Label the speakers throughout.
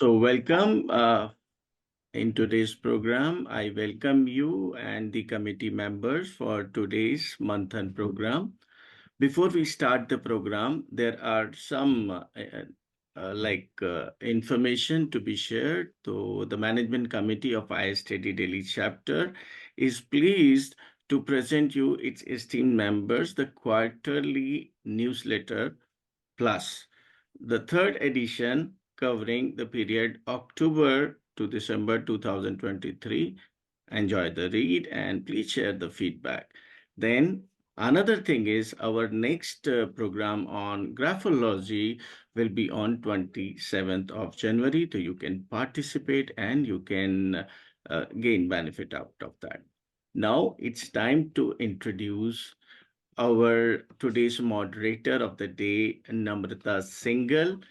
Speaker 1: So welcome in today's program. I welcome you and the committee members for today's Manthan program. Before we start the program, there are some information to be shared. So the management committee of ISTD Delhi chapter is pleased to present you its esteemed members the quarterly newsletter plus the third edition covering the period October to December 2023. Enjoy the read and please share the feedback. Then another thing is our next program on graphology will be on 27th of January. So you can participate and you can gain benefit out of that. Now it's time to introduce our today's moderator of the day, Namrata Singhal.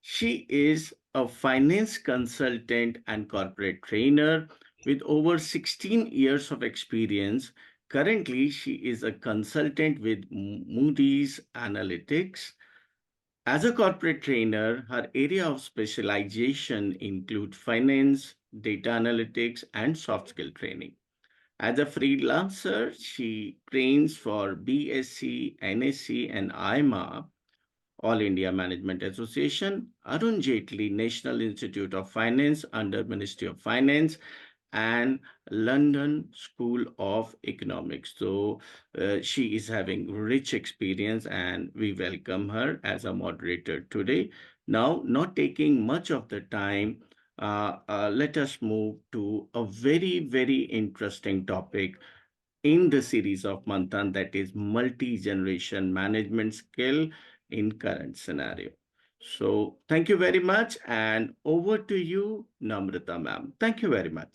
Speaker 1: She is a finance consultant and corporate trainer with over 16 years of experience. Currently, she is a consultant with Moody's Analytics. As a corporate trainer, her area of specialization include finance, data analytics, and soft skill training. As a freelancer, she trains for BSc, NSc, and IMA, All India Management Association, Arun Jaitley National Institute of Finance under Ministry of Finance, and London School of Economics. So she is having rich experience and we welcome her as a moderator today. Now, not taking much of the time, let us move to a very interesting topic in the series of Manthan, that is multi-generation management skill in current scenario. So thank you very much, and over to you, Namrata ma'am. Thank you very much.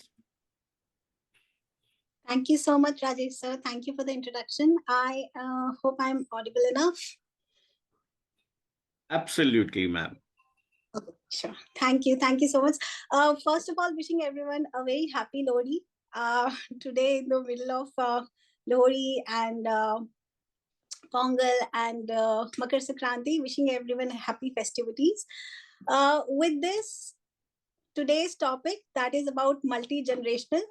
Speaker 2: Thank you so much, Rajesh sir. Thank you for the introduction. I hope I'm audible enough.
Speaker 1: Absolutely, ma'am.
Speaker 2: Okay, sure. Thank you. Thank you so much. First of all, wishing everyone a very happy Lohri. Today, in the middle of Lohri and Pongal and Makar Sankranti, wishing everyone happy festivities. With this, today's topic that is about multi-generational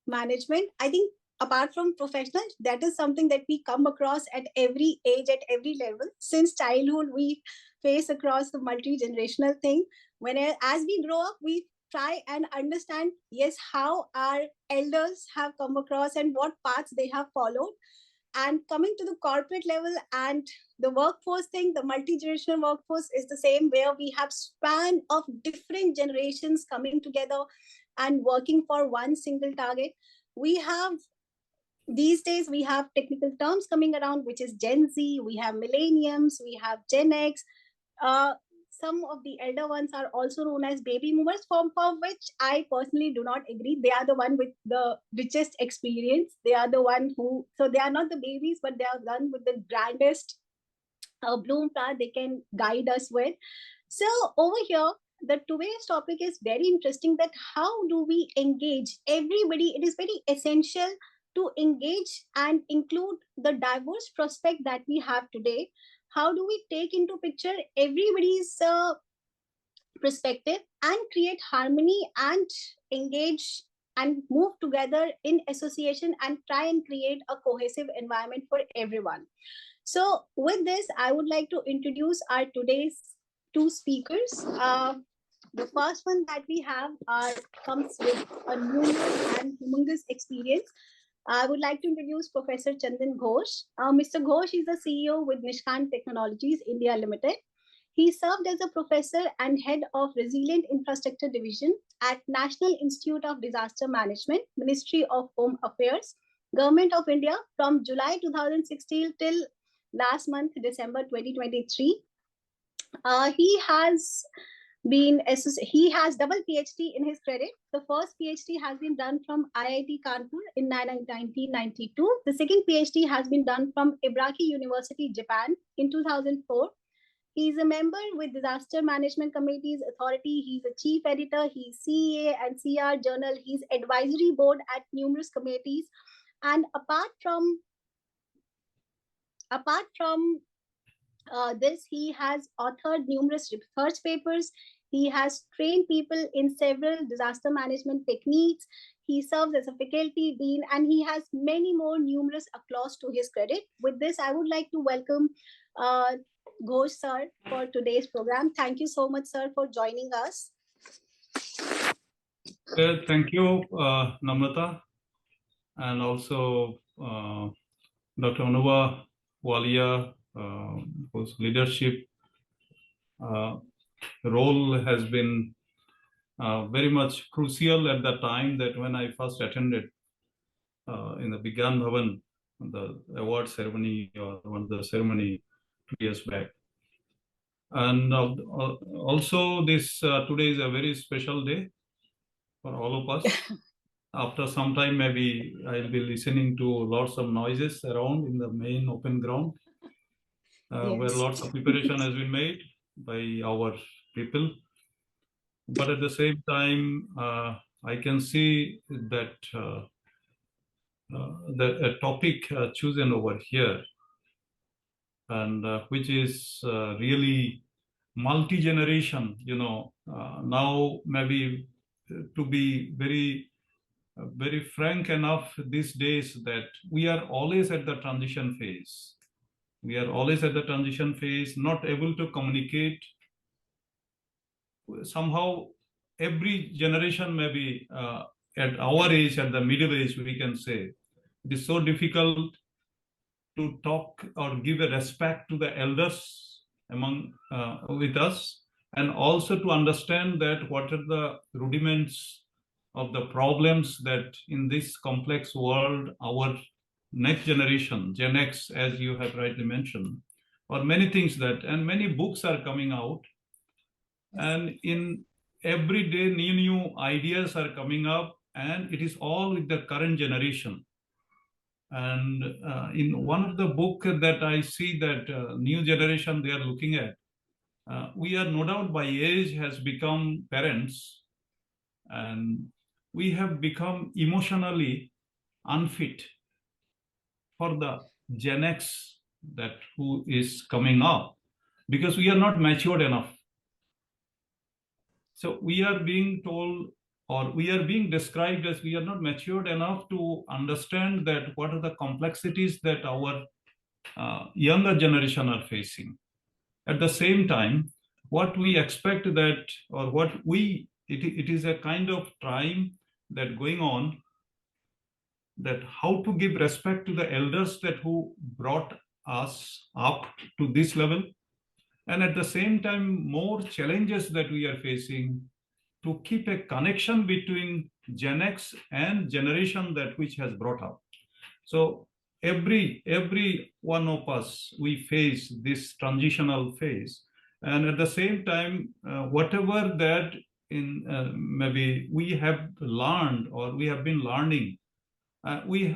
Speaker 2: management. I think apart from professional, that is something that we come across at every age, at every level. Since childhood, we face across the multi-generational thing. As we grow up, we try and understand, yes, how our elders have come across and what paths they have followed. And coming to the corporate level and the workforce thing, the multi-generational workforce is the same, where we have span of different generations coming together and working for one single target. These days, we have technical terms coming around, which is Gen Z, we have millenniums, we have Gen X. Some of the elder ones are also known as baby boomers, for which I personally do not agree. They are the one with the richest experience. They are the one so they are not the babies, but they are done with the grandest bloom path they can guide us with. So over here, today's topic is very interesting, that how do we engage everybody? It is very essential to engage and include the diverse prospect that we have today. How do we take into picture everybody's perspective and create harmony and engage and move together in association and try and create a cohesive environment for everyone? So with this, I would like to introduce our today's two speakers. The first one that we have comes with a numerous and humongous experience. I would like to introduce Professor Chandan Ghosh. Mr. Ghosh is the CEO with Nishkant Technologies India Limited. He served as a professor and head of Resilient Infrastructure Division at National Institute of Disaster Management, Ministry of Home Affairs, Government of India from July 2016 till last month, December 2023. He has double PhD in his credit. The first PhD has been done from IIT Kanpur in 1992. The second PhD has been done from Ibaraki University, Japan in 2004. He is a member with Disaster Management Committees Authority. He's a chief editor. He's CA and CR journal. He's advisory board at numerous committees. And apart from this, he has authored numerous research papers. He has trained people in several disaster management techniques. He serves as a faculty dean, and he has many more numerous applause to his credit. With this, I would like to welcome uh, Ghosh sir for today's program. Thank you so much, sir, for joining us.
Speaker 3: Thank you, Namrata, and also Dr.Anubha Walia, whose leadership role has been very much crucial at the time that when I first attended in the Bigyan Bhavan, the award ceremony or one of the ceremony 2 years back. And also this today is a very special day for all of us. After some time, maybe I'll be listening to lots of noises around in the main open ground, where lots of preparation has been made by our people. But at the same time, I can see that a topic chosen over here, and which is really multi-generation. Now maybe to be very frank enough these days that we are always at the transition phase. We are always at the transition phase, not able to communicate. Somehow, every generation, maybe at our age, at the middle age, we can say, it is so difficult to talk or give a respect to the elders among with us, and also to understand that what are the rudiments of the problems that in this complex world, our next generation, Gen X, as you have rightly mentioned, or many things that, and many books are coming out, and in every day new ideas are coming up, and it is all with the current generation. And in one of the book that I see that new generation they are looking at, we are no doubt by age has become parents, and we have become emotionally unfit for the Gen X that who is coming up, because we are not matured enough. So we are being told, or we are being described as we are not matured enough to understand that what are the complexities that our younger generation are facing. At the same time, what we expect that, or what it is a kind of time that going on, that how to give respect to the elders that who brought us up to this level, and at the same time more challenges that we are facing to keep a connection between Gen X and generation that which has brought up. So every one of us, we face this transitional phase, and at the same time, whatever that in maybe we have learned or we have been learning, we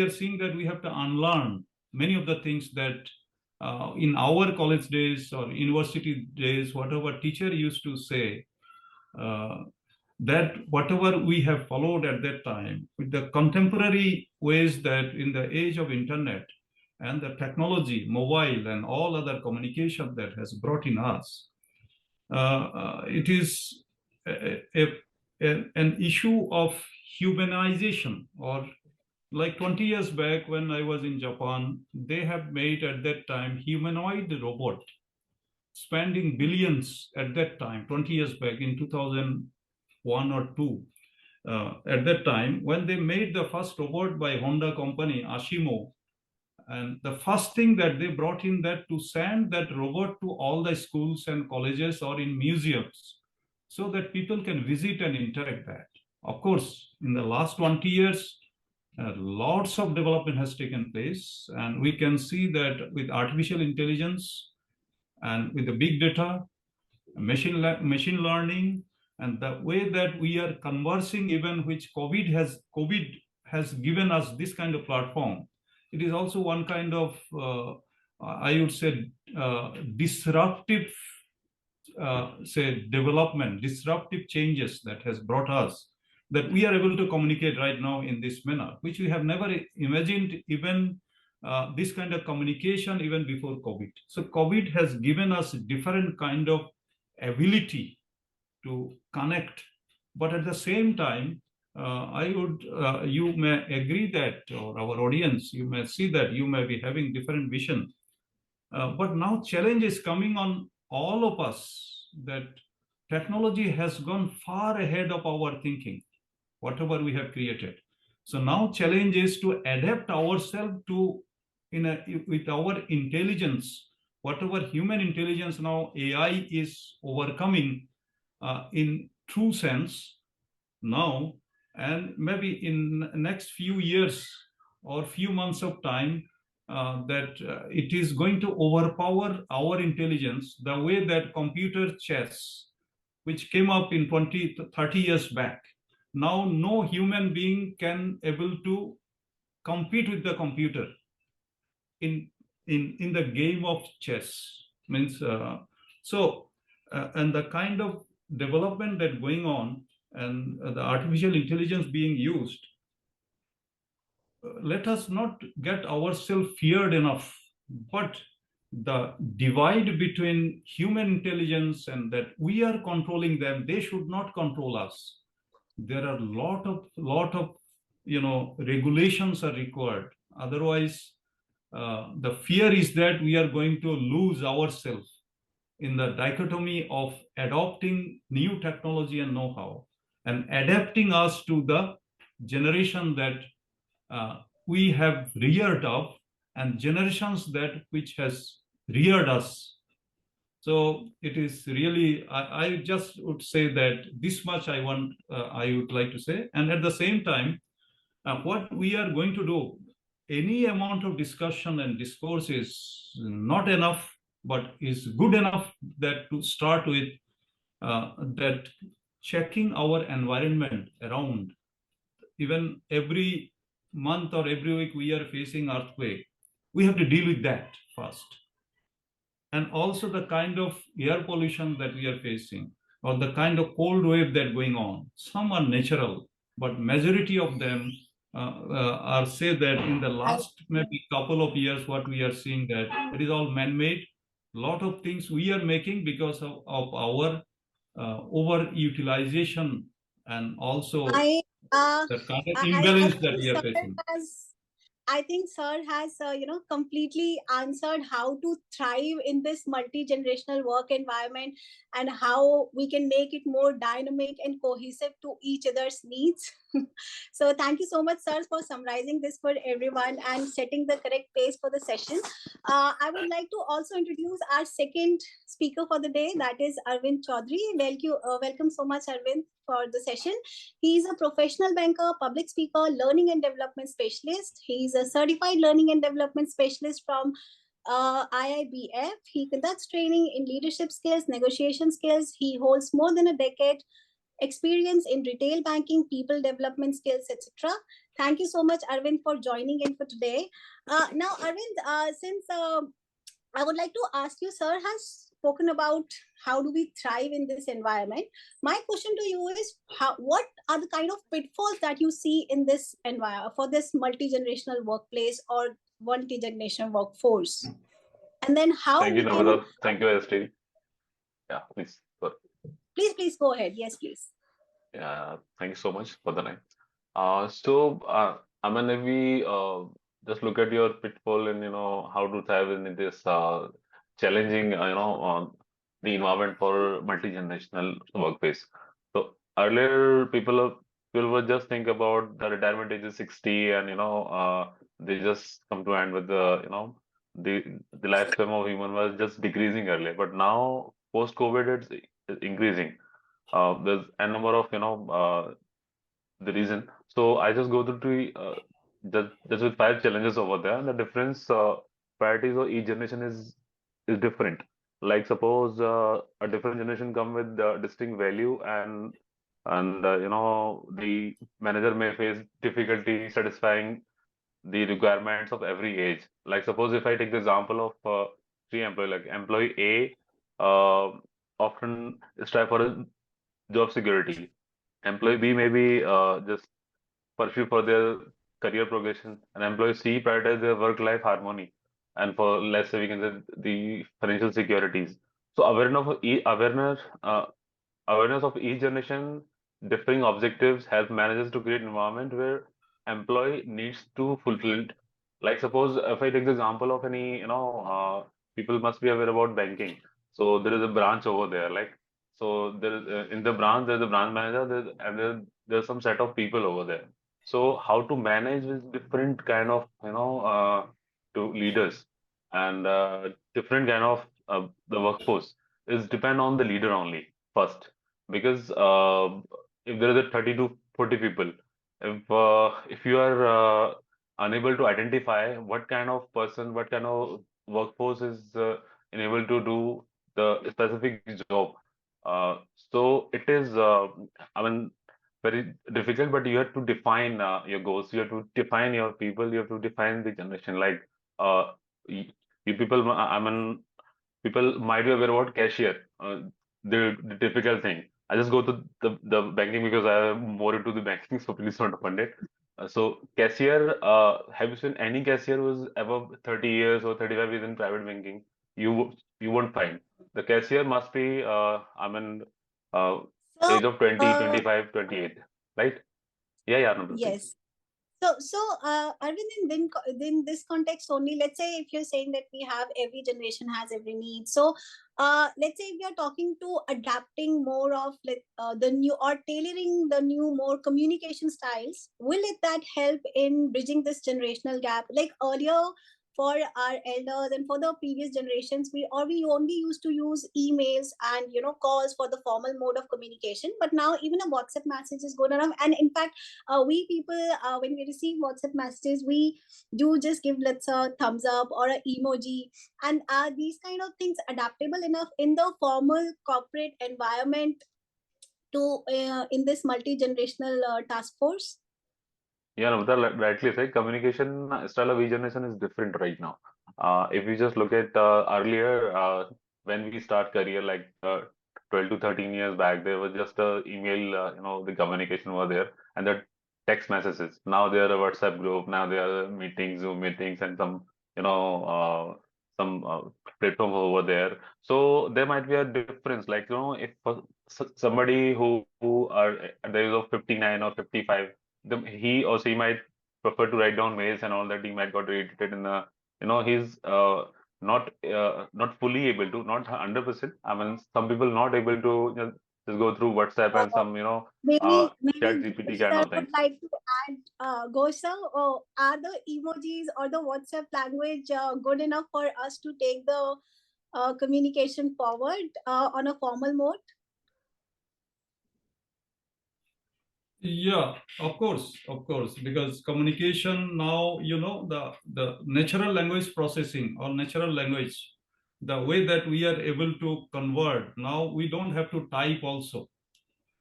Speaker 3: are seeing that we have to unlearn many of the things that in our college days or university days, whatever teacher used to say, that whatever we have followed at that time with the contemporary ways that in the age of internet and the technology, mobile and all other communication that has brought in us, it is an issue of humanization. Or like 20 years back when I was in Japan, they have made at that time humanoid robot spending billions at that time, 20 years back in 2001 or 2. At that time, when they made the first robot by Honda company, Ashimo, and the first thing that they brought in that to send that robot to all the schools and colleges or in museums so that people can visit and interact that. Of course, in the last 20 years, lots of development has taken place, and we can see that with artificial intelligence and with the big data, machine learning, and the way that we are conversing, even which COVID has given us this kind of platform. It is also one kind of, I would say, disruptive, development, disruptive changes that has brought us, that we are able to communicate right now in this manner, which we have never imagined even this kind of communication even before COVID. So COVID has given us different kind of ability to connect. But at the same time, you may agree that, or our audience, you may see that you may be having different vision. But now challenge is coming on all of us that technology has gone far ahead of our thinking, whatever we have created. So now challenge is to adapt ourselves to with our intelligence, whatever human intelligence now AI is overcoming in true sense now, and maybe in next few years or few months of time, that it is going to overpower our intelligence the way that computer chess, which came up in 20, 30 years back. Now no human being can able to compete with the computer in the game of chess. Means and the kind of development that going on and the artificial intelligence being used, let us not get ourselves feared enough, but the divide between human intelligence and that we are controlling them, they should not control us. There are lot of regulations are required. Otherwise, the fear is that we are going to lose ourselves in the dichotomy of adopting new technology and know-how and adapting us to the generation that we have reared up and generations that which has reared us. So it is really, I just would say that this much I would like to say. And at the same time, what we are going to do, any amount of discussion and discourse is not enough, but is good enough that to start with, that checking our environment around. Even every month or every week we are facing earthquake. We have to deal with that first. And also the kind of air pollution that we are facing, or the kind of cold wave that going on. Some are natural, but majority of them are say that in the last maybe couple of years, what we are seeing that it is all man-made. Lot of things we are making because of our overutilization and also
Speaker 2: I
Speaker 3: that kind of imbalance that we are
Speaker 2: sir
Speaker 3: facing.
Speaker 2: I think sir has completely answered how to thrive in this multi-generational work environment and how we can make it more dynamic and cohesive to each other's needs. So thank you so much, sir, for summarizing this for everyone and setting the correct pace for the session. I would like to also introduce our second speaker for the day, that is Arvind Chaudhary. Welcome so much, Arvind, for the session. He is a professional banker, public speaker, learning and development specialist. He is a certified learning and development specialist from IIBF. He conducts training in leadership skills, negotiation skills. He holds more than a decade experience in retail banking, people development skills, etc. Thank you so much, Arvind, for joining in for today. Now, Arvind, since I would like to ask you, sir has spoken about how do we thrive in this environment. My question to you is, what are the kind of pitfalls that you see in this environment for this multi-generational workplace or multi-generational workforce? And then how
Speaker 4: Thank you, Namrata. Thank you, ST. Yeah, please.
Speaker 2: Please go ahead. Yes, please.
Speaker 4: Yeah, thank you so much for the night. I mean, if we just look at your pitfall and how to thrive in this challenging the environment for multi-generational workplace. So earlier people were just think about the retirement age is 60 and they just come to end with the lifespan of human was just decreasing earlier, but now post COVID it's increasing. There's a number of the reason. So I just go through just with 5 challenges over there, and the difference priorities of each generation is different. Like suppose a different generation come with distinct value, and the manager may face difficulty satisfying the requirements of every age. Like suppose if I take the example of 3 employee, like employee A often strive for a job security. Employee B may be just pursue for their career progression, and employee C prioritize their work-life harmony, and for let's say we can say the financial securities. So awareness of each generation, differing objectives help managers to create environment where employee needs to fulfill it. Like suppose if I take the example of any, people must be aware about banking. So there is a branch over there, like so there is in the branch there's a branch manager, there's some set of people over there. So how to manage with different kind of to leaders and different kind of the workforce is depend on the leader only first because if there is a 30 to 40 people, if you are unable to identify what kind of person, what kind of workforce is unable to do the specific job, uh, so it is I mean very difficult. But you have to define your goals. You have to define your people. You have to define the generation. Like you, you people, I mean people might be aware about cashier, the difficult thing. I just go to the banking because I am more into the banking, so please don't offend it. So cashier, have you seen any cashier who's above 30 years or 35 years in private banking? You won't find. The cashier must be, uh,
Speaker 2: So,
Speaker 4: age of 20,
Speaker 2: uh,
Speaker 4: 25, 28, right? Yeah, yeah, no, please.
Speaker 2: yes. So, Arvind, in this context only, let's say if you're saying that we have every generation has every need. So, let's say if we are talking to adapting more of the new or tailoring the new more communication styles, will it that help in bridging this generational gap? Like earlier, for our elders and for the previous generations, we only used to use emails and calls for the formal mode of communication. But now even a WhatsApp message is good enough, and in fact we people when we receive WhatsApp messages, we do just give let's a thumbs up or an emoji. And are these kind of things adaptable enough in the formal corporate environment to in this multi-generational task force?
Speaker 4: Yeah, Navita rightly said, communication style of each generation is different right now. If you just look at earlier, when we start career like 12 to 13 years back, there was just a email, the communication was there and the text messages. Now there are a WhatsApp group, now there are meetings, Zoom meetings, and some platform over there. So there might be a difference, like, if somebody who are at the age of 59 or 55, he or she might prefer to write down mails and all that. He might got irritated in the, he's not fully able to, not 100%. I mean, some people not able to just go through WhatsApp and some, chat
Speaker 2: Maybe
Speaker 4: GPT
Speaker 2: Ghosh
Speaker 4: kind
Speaker 2: sir
Speaker 4: of
Speaker 2: would
Speaker 4: things.
Speaker 2: like to add. Ghosh sir, are the emojis or the WhatsApp language good enough for us to take the communication forward on a formal mode?
Speaker 3: Yeah, of course, because communication now, the natural language processing or natural language, the way that we are able to convert, now we don't have to type also.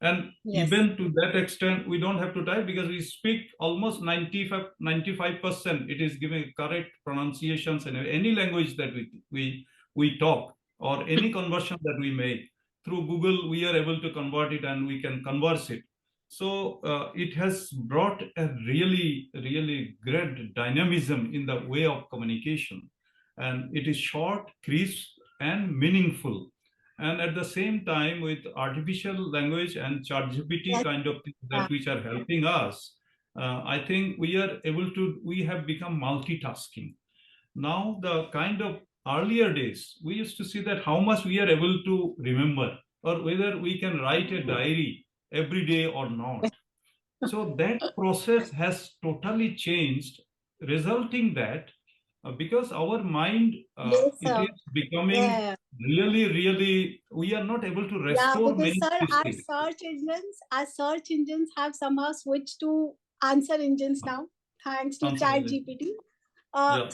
Speaker 3: And
Speaker 2: Yes.
Speaker 3: even to that extent, we don't have to type because we speak almost 95%. It is giving correct pronunciations in any language that we talk, or any conversion that we make. Through Google, we are able to convert it and we can converse it. So it has brought a really, really great dynamism in the way of communication. And it is short, crisp, and meaningful. And at the same time, with artificial language and ChatGPT
Speaker 2: Yes.
Speaker 3: kind of things that which are helping us, I think we have become multitasking. Now, the kind of earlier days, we used to see that how much we are able to remember, or whether we can write a diary every day or not. So that process has totally changed, resulting that because our mind,
Speaker 2: Yes,
Speaker 3: it
Speaker 2: sir.
Speaker 3: is becoming
Speaker 2: Yeah.
Speaker 3: really, really, we are not able to
Speaker 2: Yeah,
Speaker 3: restore
Speaker 2: because
Speaker 3: many
Speaker 2: sir,
Speaker 3: skills.
Speaker 2: our search engines have somehow switched to answer engines now, thanks to
Speaker 3: Answer
Speaker 2: Chat
Speaker 3: is-
Speaker 2: GPT.
Speaker 3: Yeah.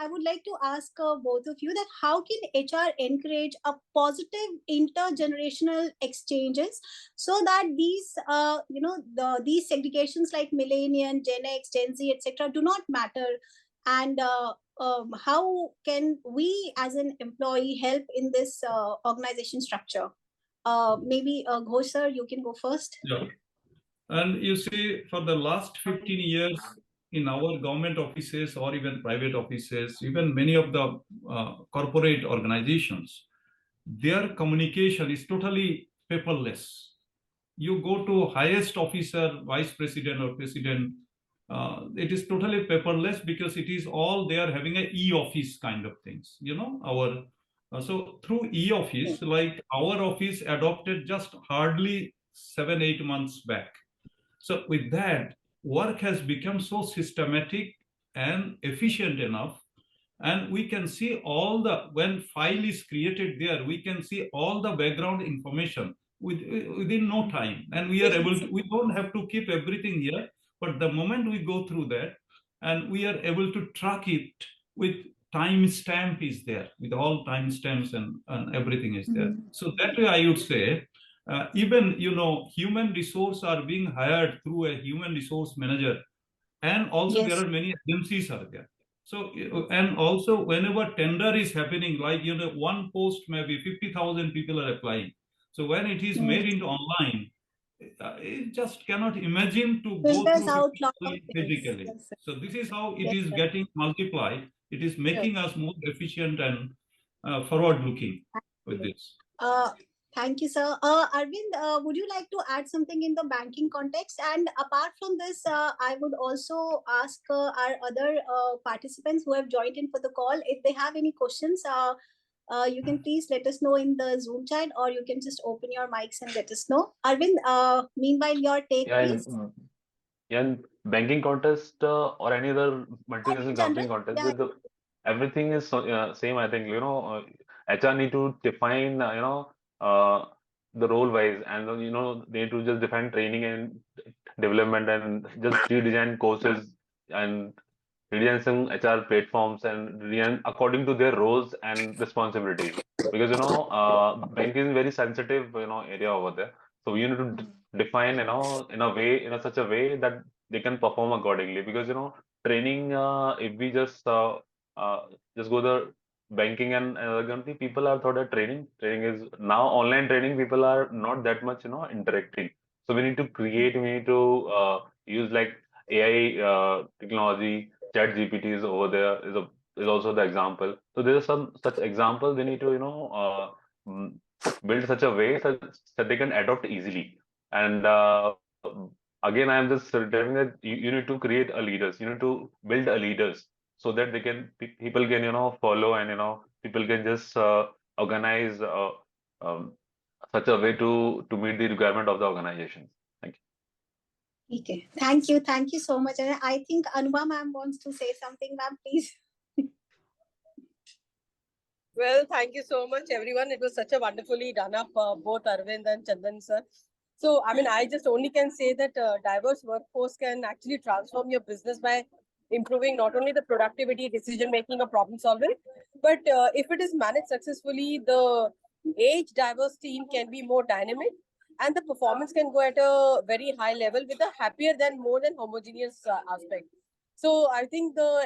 Speaker 2: I would like to ask both of you that how can HR encourage a positive intergenerational exchanges so that these these segregations like millennial, Gen X, Gen Z, etc. do not matter, and how can we as an employee help in this organization structure? Maybe Ghosh sir, you can go first.
Speaker 3: Yeah. And you see, for the last 15 years, in our government offices or even private offices, even many of the corporate organizations, their communication is totally paperless. You go to highest officer, vice president or president, it is totally paperless because it is all they are having a e-office kind of things, our so through e-office, like our office adopted just hardly 7-8 months back. So with that, work has become so systematic and efficient enough, and we can see all the, when file is created there, we can see all the background information within no time, and we are able to, we don't have to keep everything here, but the moment we go through that, and we are able to track it with timestamp is there, with all timestamps and everything is there. So that way I would say, even human resource are being hired through a human resource manager, and also there are many agencies are there. So, and also whenever tender is happening, like, one post maybe 50,000 people are applying. So when it is made into online, it just cannot imagine to go through 50,000 physically. So this is how it is getting multiplied. It is making us more efficient and forward looking with this.
Speaker 2: Thank you, sir. Arvind, would you like to add something in the banking context? And apart from this, I would also ask our other participants who have joined in for the call, if they have any questions, you can please let us know in the Zoom chat, or you can just open your mics and let us know. Arvind, meanwhile, your take, please.
Speaker 4: In banking contest or any other multinational company contest, everything is same. I think HR need to define the role wise, and they need to just define training and development, and just redesign courses and redesign some HR platforms and redesign according to their roles and responsibilities. Because banking is very sensitive area over there, so you need to define in a way, in such a way that they can perform accordingly. Because training, if we just go the banking and other company, people are thought that training is now online training, people are not that much interacting. So we need to create, we need to use like AI technology. Chat GPT is over there, is also the example. So there are some such examples. They need to build such a way that they can adopt easily. And again, I am just telling that you need to create a leaders. You need to build a leaders, so that they can people can follow, and people can just organize such a way to meet the requirement of the organization. Thank you.
Speaker 2: Okay, thank you so much. And I think Anubha ma'am wants to say something, ma'am, please.
Speaker 5: Well, thank you so much, everyone. It was such a wonderfully done up, both Arvind and Chandan sir. So, I mean, I just only can say that diverse workforce can actually transform your business by improving not only the productivity, decision making, or problem solving, but if it is managed successfully, the age diverse team can be more dynamic, and the performance can go at a very high level with a happier than more than homogeneous aspect. So, I think the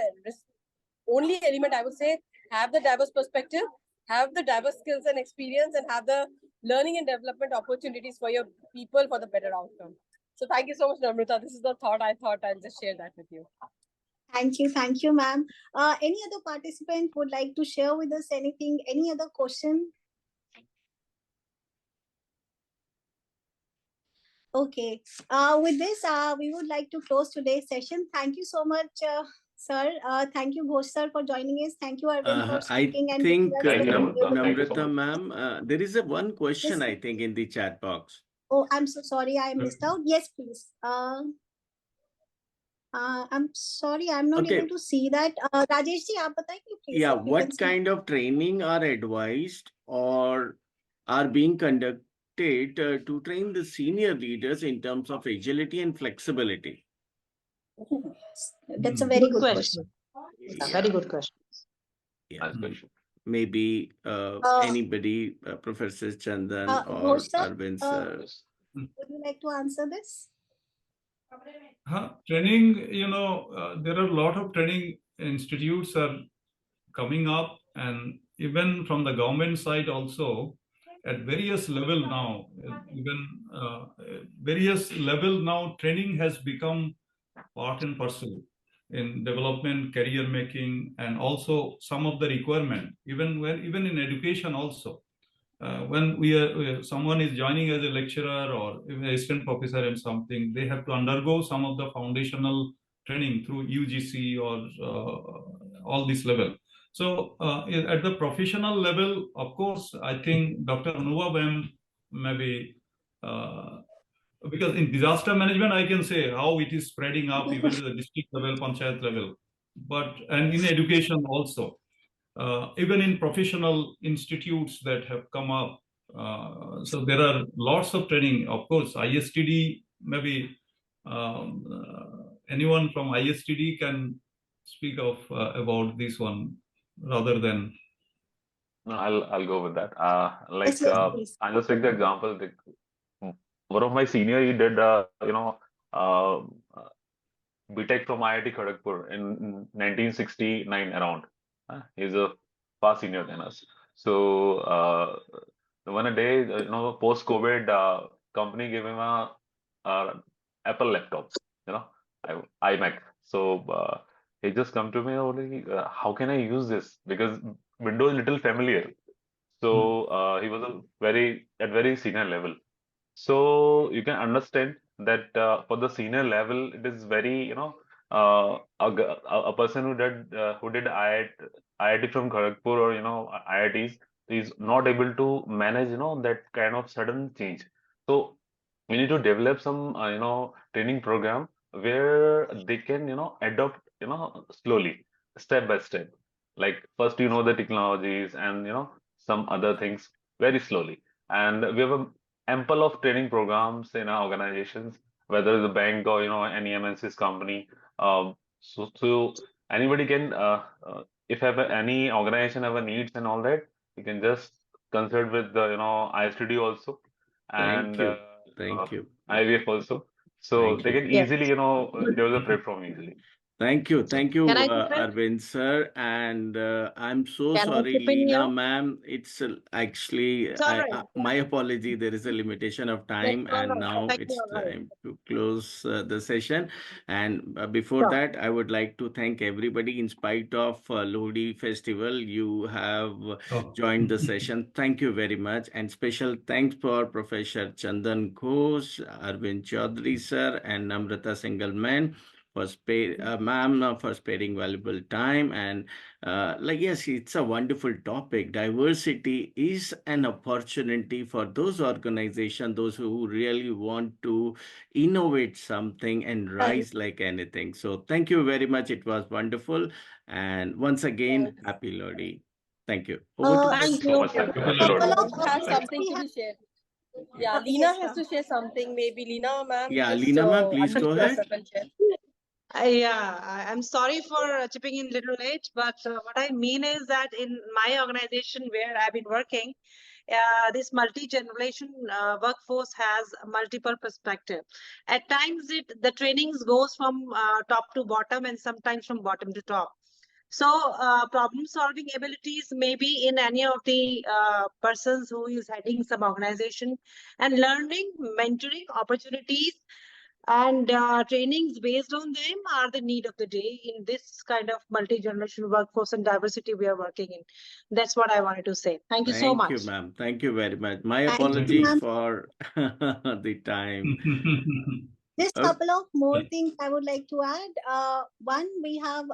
Speaker 5: only element I would say, have the diverse perspective, have the diverse skills and experience, and have the learning and development opportunities for your people for the better outcome. So thank you so much, Namrata. This is the thought I thought I'll just share that with you.
Speaker 2: Thank you, ma'am. Any other participant would like to share with us anything? Any other question? Okay. With this, we would like to close today's session. Thank you so much, sir. Thank you, Ghosh sir, for joining us. Thank you, Arvind, for speaking.
Speaker 1: I think,
Speaker 4: Namrata
Speaker 1: ma'am, there is one question, I think, in the chat box.
Speaker 2: Oh, I'm so sorry, I missed out. Yes, please. I'm sorry, I'm not able to see that. Rajesh ji, aap bataiye, please.
Speaker 1: Yeah, what kind of training are advised or are being conducted to train the senior leaders in terms of agility and flexibility?
Speaker 2: That's a very good question.
Speaker 6: Very good question.
Speaker 1: Yeah. Maybe anybody, Professor Chandan or Arvind sir.
Speaker 2: Would you like to answer this?
Speaker 3: Training, there are a lot of training institutes are coming up, and even from the government side also, at various level now, training has become part and parcel in development, career making, and also some of the requirement, even in education also. when someone is joining as a lecturer or assistant professor in something, they have to undergo some of the foundational training through UGC or all this level. So at the professional level, of course, I think Dr. Anubha ma'am maybe because in disaster management, I can say how it is spreading up even to the district level, panchayat level, and in education also. Even in professional institutes that have come up. So there are lots of training. Of course, ISTD, maybe anyone from ISTD can speak of about this one rather than.
Speaker 4: No, I'll go with that.
Speaker 2: Yes, yes, please.
Speaker 4: I'll just take the example. One of my senior, he did BTech from IIT Kharagpur in 1969 around. He's a far senior than us. So one a day, post COVID, company gave him a Apple laptop, iMac. So he just come to me, how can I use this? Because Windows is little familiar. So he was at very senior level. So you can understand that for the senior level, it is very, a person who did IIT from Kharagpur or IITs is not able to manage that kind of sudden change. So we need to develop some training program where they can adopt slowly, step by step. Like first the technologies and some other things very slowly. And we have a ample of training programs in our organizations, whether it's a bank or any MNC's company. So anybody can, if any organization have a needs and all that, you can just consult with the ISTD also and
Speaker 1: Thank you.
Speaker 4: IVF also. So
Speaker 1: Thank
Speaker 4: they
Speaker 1: you.
Speaker 4: can
Speaker 6: Yes.
Speaker 4: easily develop a platform easily.
Speaker 1: Thank you,
Speaker 6: Can I chip in?
Speaker 1: Arvind sir. And I'm so
Speaker 6: Can I
Speaker 1: sorry,
Speaker 6: chip in
Speaker 1: Leena
Speaker 6: here?
Speaker 1: ma'am. It's actually
Speaker 6: It's all right.
Speaker 1: my apology. There is a limitation of
Speaker 6: That's
Speaker 1: time,
Speaker 6: all
Speaker 1: and
Speaker 6: right.
Speaker 1: now
Speaker 6: Perfectly
Speaker 1: it's
Speaker 6: all right.
Speaker 1: time to close the session. And before
Speaker 6: Sure.
Speaker 1: that, I would like to thank everybody. In spite of Lodi festival, you have joined the session. Thank you very much, and special thanks for Professor Chandan Ghosh, Arvind Chaudhary sir, and Namrata Singalman for for sparing valuable time. And yes, it's a wonderful topic. Diversity is an opportunity for those organizations, those who really want to innovate something and rise like anything. So thank you very much. It was wonderful. And once again, happy Lodi. Thank you. Over to
Speaker 4: Thank you
Speaker 6: Thank
Speaker 4: so
Speaker 6: you.
Speaker 4: much. Happy
Speaker 2: Couple
Speaker 4: Lord.
Speaker 2: of
Speaker 5: Has
Speaker 2: things
Speaker 5: something
Speaker 2: we
Speaker 5: to
Speaker 2: have.
Speaker 5: be shared. Yeah, Leena
Speaker 2: Yes,
Speaker 5: has to share something. Maybe Leena, ma'am,
Speaker 1: Yeah,
Speaker 5: just
Speaker 1: Leena ma'am, please go
Speaker 5: unmute
Speaker 1: ahead.
Speaker 5: yourself and share.
Speaker 6: I'm sorry for chipping in a little late, but what I mean is that in my organization where I've been working, this multi-generation workforce has a multiple perspective. At times, the trainings goes from top to bottom and sometimes from bottom to top. So problem-solving abilities may be in any of the persons who is heading some organization, and learning, mentoring opportunities and trainings based on them are the need of the day in this kind of multi-generational workforce and diversity we are working in. That's what I wanted to say. Thank you so
Speaker 1: Thank
Speaker 6: much.
Speaker 1: you, ma'am. Thank you very much. My
Speaker 2: Thank you,
Speaker 1: apologies
Speaker 2: ma'am.
Speaker 1: for the time.
Speaker 2: Just
Speaker 1: Okay.
Speaker 2: couple of more things I would like to add. One, we have